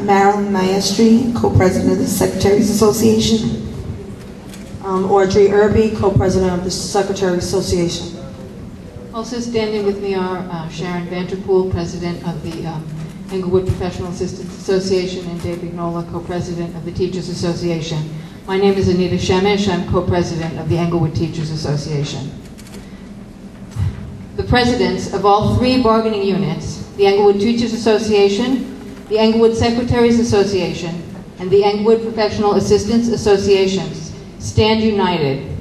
Marilyn Maestri, co-president of the Secretaries Association. Audrey Irby, co-president of the Secretaries Association. Also standing with me are Sharon Vanderpool, president of the Englewood Professional Assistants Association, and Dave Vignola, co-president of the Teachers Association. My name is Anita Shemish. I'm co-president of the Englewood Teachers Association. The presidents of all three bargaining units, the Englewood Teachers Association, the Englewood Secretaries Association, and the Englewood Professional Assistants Associations, stand united.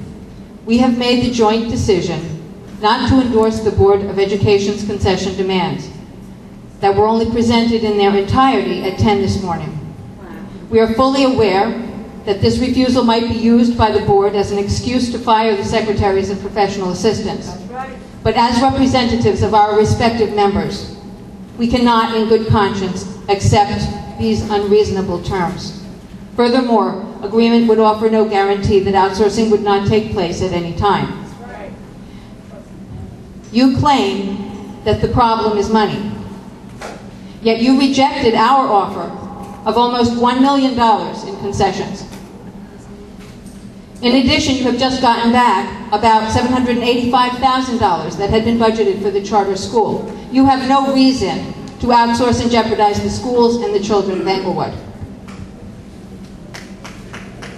We have made the joint decision not to endorse the Board of Education's concession demands that were only presented in their entirety at 10 this morning. We are fully aware that this refusal might be used by the board as an excuse to fire the secretaries and professional assistants. But as representatives of our respective members, we cannot in good conscience accept these unreasonable terms. Furthermore, agreement would offer no guarantee that outsourcing would not take place at any time. You claim that the problem is money, yet you rejected our offer of almost $1 million in concessions. In addition, you have just gotten back about $785,000 that had been budgeted for the charter school. You have no reason to outsource and jeopardize the schools and the children of Englewood.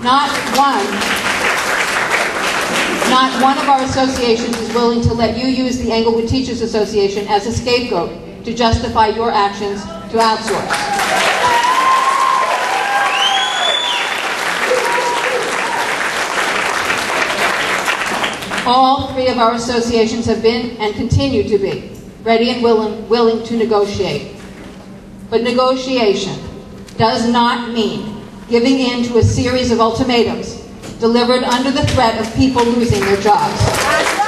Not one of our associations is willing to let you use the Englewood Teachers Association as a scapegoat to justify your actions to outsource. All three of our associations have been and continue to be ready and willing to negotiate. But negotiation does not mean giving in to a series of ultimatums delivered under the threat of people losing their jobs. That's right.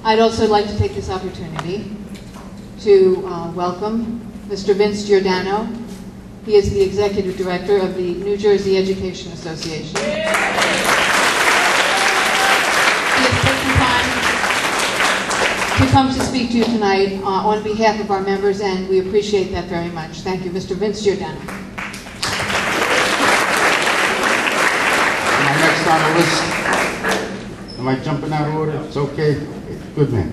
I'd also like to take this opportunity to welcome Mr. Vince Giordano. He is the Executive Director of the New Jersey Education Association. He has taken time to come to speak to you tonight on behalf of our members, and we appreciate that very much. Thank you, Mr. Vince Giordano. My next on the list, am I jumping out of order? It's okay. Good man.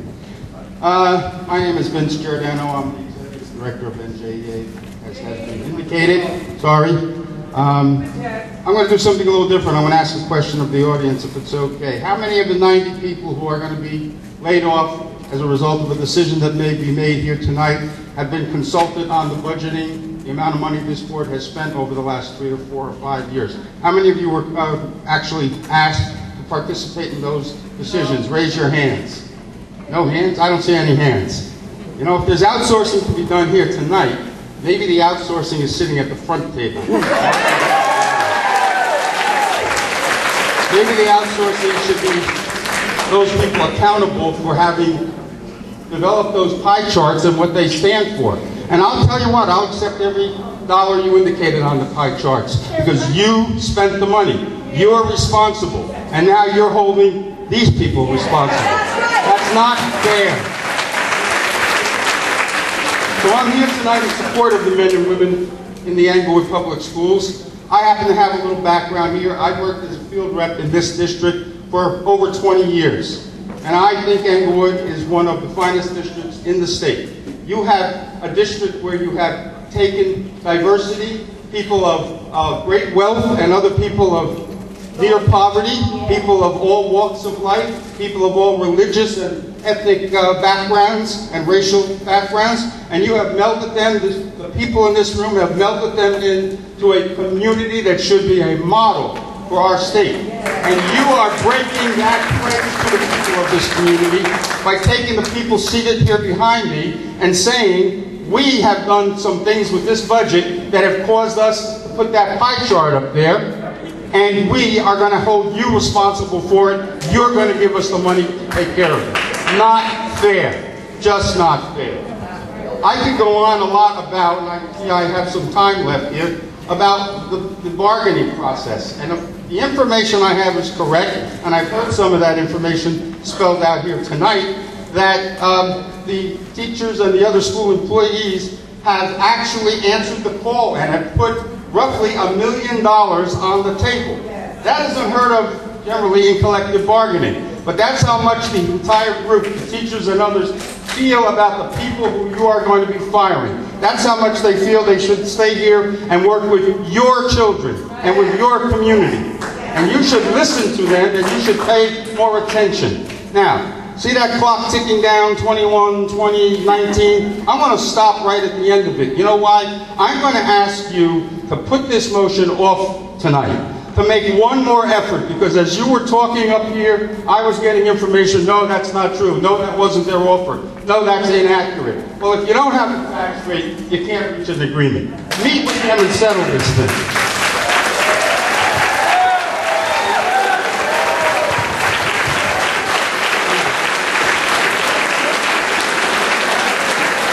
My name is Vince Giordano. I'm the Executive Director of NJEA, as has been indicated. Sorry. I'm going to do something a little different. I'm going to ask a question of the audience, if it's okay. How many of the 90 people who are going to be laid off as a result of a decision that may be made here tonight have been consulted on the budgeting, the amount of money this board has spent over the last 3 or 4 or 5 years? How many of you were actually asked to participate in those decisions? Raise your hands. No hands? I don't see any hands. You know, if there's outsourcing to be done here tonight, maybe the outsourcing is sitting at the front table. Maybe the outsourcing should be those people accountable for having developed those pie charts and what they stand for. And I'll tell you what, I'll accept every dollar you indicated on the pie charts, because you spent the money. You're responsible. And now you're holding these people responsible. That's not fair. So I'm here tonight in support of the men and women in the Englewood Public Schools. I happen to have a little background here. I've worked as a field rep in this district for over 20 years. And I think Englewood is one of the finest districts in the state. You have a district where you have taken diversity, people of great wealth and other people of near poverty, people of all walks of life, people of all religious and ethnic backgrounds and racial backgrounds, and you have melded them, the people in this room have melded them into a community that should be a model for our state. And you are breaking that pledge to the people of this community by taking the people seated here behind me and saying, we have done some things with this budget that have caused us to put that pie chart up there, and we are going to hold you responsible for it. You're going to give us the money to take care of it. Not fair. Just not fair. I could go on a lot about, and I see I have some time left here, about the bargaining process. And if the information I have is correct, and I've heard some of that information spelled out here tonight, that the teachers and the other school employees have actually answered the call and have put roughly $1 million on the table. That isn't heard of generally in collective bargaining. But that's how much the entire group, the teachers and others, feel about the people who you are going to be firing. That's how much they feel they should stay here and work with your children and with your community. And you should listen to them and you should pay more attention. Now, see that clock ticking down, 21, 20, 19? I'm going to stop right at the end of it. You know why? I'm going to ask you to put this motion off tonight, to make one more effort, because as you were talking up here, I was getting information, no, that's not true, no, that wasn't their offer, no, that's inaccurate. Well, if you don't have the facts straight, you can't reach an agreement. Meet with them and settle this thing.